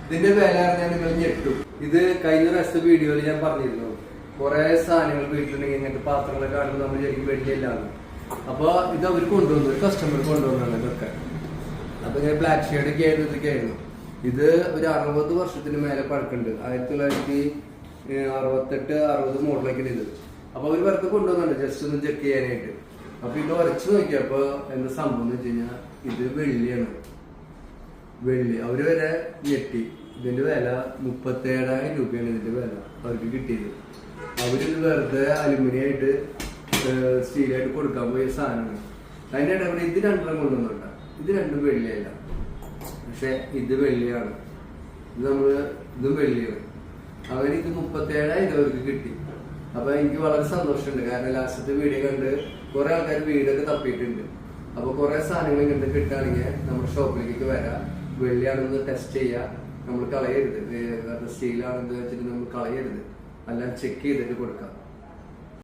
ഇതിന്റെ വില അറിഞ്ഞാൽ നിങ്ങൾ ഞെട്ടും. ഇത് കഴിഞ്ഞ പ്രാവശ്യത്തെ വീഡിയോയിൽ ഞാൻ പറഞ്ഞിരുന്നു, കുറെ സാധനങ്ങൾ വീട്ടിലുണ്ടെങ്കിൽ ഇങ്ങനത്തെ പാത്രങ്ങളൊക്കെ കാണുമ്പോൾ നമ്മൾ ശരിക്കും വെള്ളിയല്ലാന്ന്. അപ്പൊ ഇത് അവർ കൊണ്ടുവന്നു, ഒരു കസ്റ്റമർ കൊണ്ടുവന്നാണ് ഇതൊക്കെ. അപ്പൊ ഇങ്ങനെ ബ്ലാക്ക് ഷെയ്ഡ് ഒക്കെ ആയിരുന്നു, ഇതൊക്കെ ആയിരുന്നു. ഇത് ഒരു 60 വർഷത്തിന് മേലെ പഴക്കമുണ്ട്. 1968-60 മോഡലൊക്കെയാണ് ഇത്. അപ്പൊ അവർ വെറുതെ കൊണ്ടുവന്നുണ്ട് ജസ്റ്റ് ഒന്ന് ചെക്ക് ചെയ്യാനായിട്ട്. അപ്പൊ ഇത് ഉരച്ചു നോക്കിയപ്പോ എന്താ സംഭവം എന്ന് വെച്ച് കഴിഞ്ഞാൽ ഇത് വെള്ളിയാണ്. വെള്ളി അവര് വരെ ഞെട്ടി. ഇതിന്റെ വില 37,000 രൂപയാണ് ഇതിന്റെ വില അവർക്ക് കിട്ടിയത്. അവരിത് വെറുതെ അലുമിനിയായിട്ട് സ്റ്റീലായിട്ട് കൊടുക്കാൻ പോയ സാധനമാണ്. അതിന്റെ ഇടപെടെ ഇത് രണ്ടെണ്ണം കൊണ്ടുവന്നുണ്ട. ഇത് രണ്ടും വെള്ളിയല്ല, പക്ഷെ ഇത് വെള്ളിയാണ്. ഇതും വെള്ളിയാണ്. അവർക്ക് 37,000 അവർക്ക് കിട്ടി. അപ്പൊ എനിക്ക് വളരെ സന്തോഷമുണ്ട്. കാരണം ലാസ്റ്റത്തെ വീഡിയോ കണ്ട് കുറെ ആൾക്കാർ വീടൊക്കെ തപ്പിയിട്ടുണ്ട്. അപ്പൊ കുറെ സാധനങ്ങൾ ഇങ്ങനത്തെ കിട്ടുകയാണെങ്കിൽ നമ്മുടെ ഷോപ്പിലേക്ക് വരാം. വെള്ളിയാണെന്ന് ടെസ്റ്റ് ചെയ്യാം. നമ്മൾ കളയരുത്. സ്റ്റീലാണെന്ന് വെച്ചിട്ട് നമ്മൾ കളയരുത്. എല്ലാം ചെക്ക് ചെയ്തിട്ട് കൊടുക്കാം.